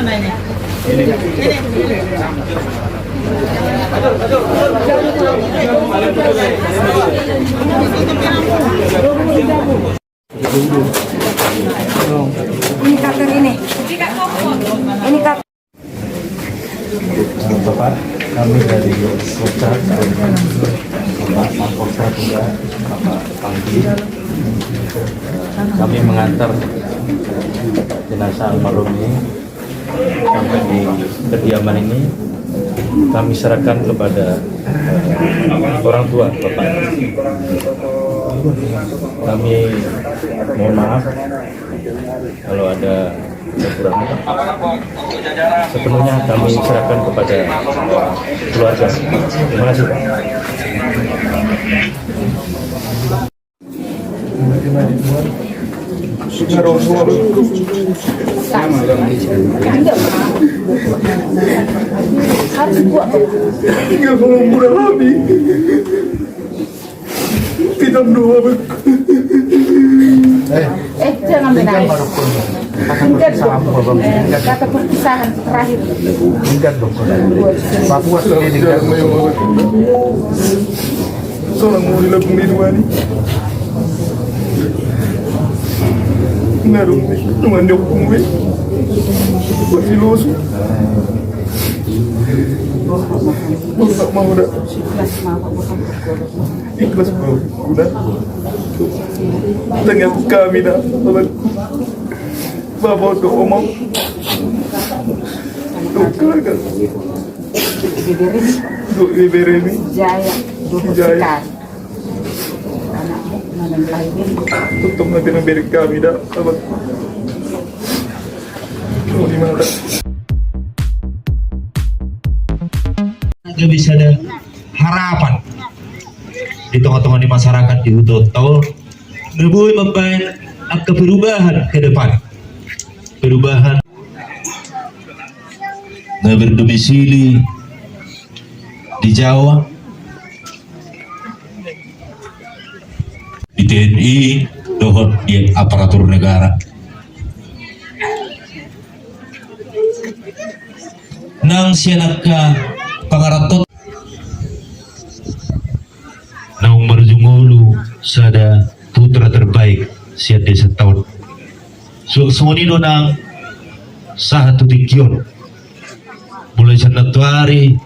mana ini? Ini kater ini. Ini kater. Bapak, kami dari Kota Bapak Mangkota juga Bapak Panggi, kami mengantar jenazah almarhum ini sampai di kediaman ini. Kami serahkan kepada orang tua Bapak. Kami mohon maaf kalau ada kekurangan. Sepenuhnya kami serahkan kepada keluarga. Terima kasih, Pak. Jangan menangis. Kata perpisahan terakhir. Seorang murid pembiduan ngaruh teman dukung berfilosofi mau dah ikhlas mau udah tengah kami dah bapak tu omong keluarga duk Iberemi Jaya Jaya tutup nanti beri kami dah apa di mana dah juga bisa ada harapan di tengah-tengah di masyarakat di Utoto ngebuat membangun ke perubahan ke depan, perubahan berdomisili di Jawa, di TNI, dohot di aparatur negara. Nang sianaka pangaratot nang marjungulu sada putra terbaik siat desa tahun suasuni donang satu tikyon mulai Januari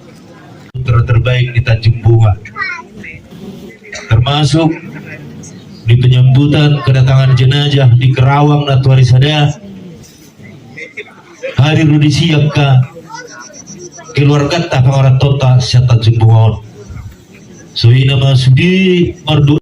putra terbaik di Tanjung Bunga, termasuk di penyambutan kedatangan jenazah di Kerawang Natuari Sada hari rudi siapka keluarga tak pengarat tota siat Tanjung Bunga sui nama sudi mardu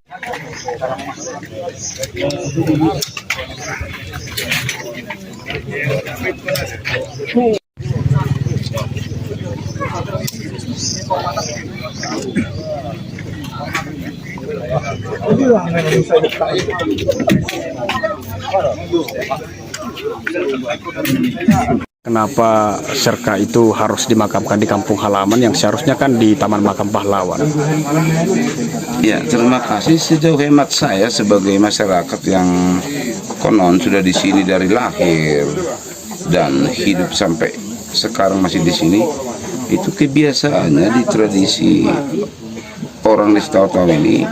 Kenapa Serka itu harus dimakamkan di kampung halaman yang seharusnya kan di Taman Makam Pahlawan? Ya, terima kasih. Sejauh hemat saya sebagai masyarakat yang konon sudah di sini dari lahir dan hidup sampai sekarang masih di sini, itu kebiasaannya di tradisi orang di Tahu-Tahu ini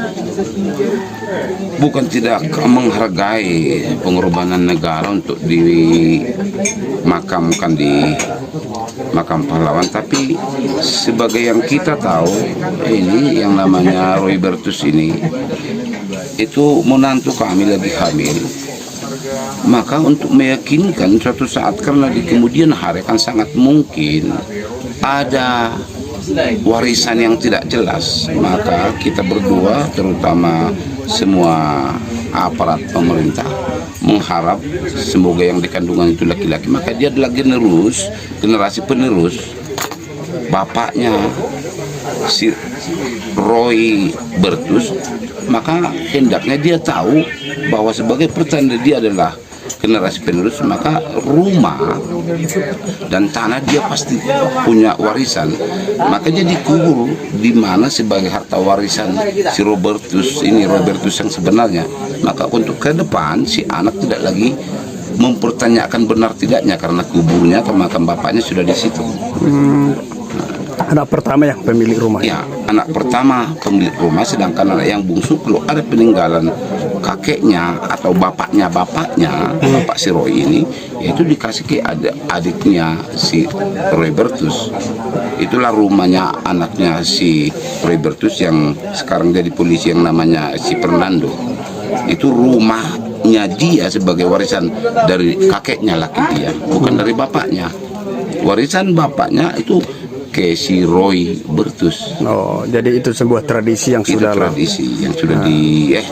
bukan tidak menghargai pengorbanan negara untuk dimakamkan di makam pahlawan, tapi sebagai yang kita tahu ini yang namanya Roy Bertus ini itu menantu kami lagi hamil, maka untuk meyakinkan suatu saat karena di kemudian hari kan sangat mungkin ada warisan yang tidak jelas, maka kita berdua terutama semua aparat pemerintah mengharap semoga yang dikandungan itu laki-laki, maka dia adalah generasi penerus bapaknya si Roy Bertus, maka hendaknya dia tahu bahwa sebagai pertanda dia adalah generasi penerus, maka rumah dan tanah dia pasti punya warisan, maka dia dikubur di mana sebagai harta warisan si Robertus ini, Robertus yang sebenarnya. Maka untuk ke depan si anak tidak lagi mempertanyakan benar tidaknya karena kuburnya atau makam bapaknya sudah di situ. Anak pertama yang pemilik rumah. Ya, anak pertama pemilik rumah, sedangkan anak yang bungsu kalau ada peninggalan kakeknya atau bapaknya Bapak si Roy ini, yaitu dikasih ke adiknya si Roy Bertus. Itulah rumahnya anaknya si Roy Bertus yang sekarang jadi polisi yang namanya si Fernando. Itu rumahnya dia sebagai warisan dari kakeknya laki dia, bukan dari bapaknya. Warisan bapaknya itu ke si Roy Bertus. Oh, jadi itu sebuah tradisi yang Itu sudah tradisi yang sudah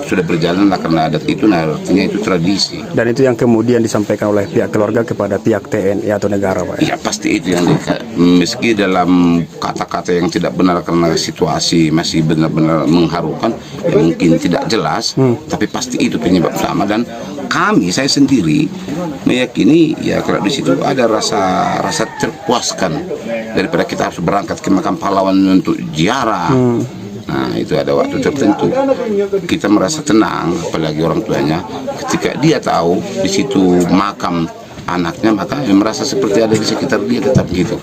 sudah berjalan lah karena adat itu, nah artinya itu tradisi. dan itu yang kemudian disampaikan oleh pihak keluarga kepada pihak TNI atau negara, Pak. Ya pasti itu yang meski dalam kata-kata yang tidak benar karena situasi masih benar-benar mengharukan, ya mungkin tidak jelas, tapi pasti itu penyebab utama. Dan saya sendiri meyakini ya kalau di situ ada rasa terpuaskan daripada kita harus berangkat ke makam pahlawan untuk ziarah. Nah itu ada waktu tertentu kita merasa tenang, apalagi orang tuanya ketika dia tahu di situ makam anaknya, maka dia merasa seperti ada di sekitar dia tetap gitu.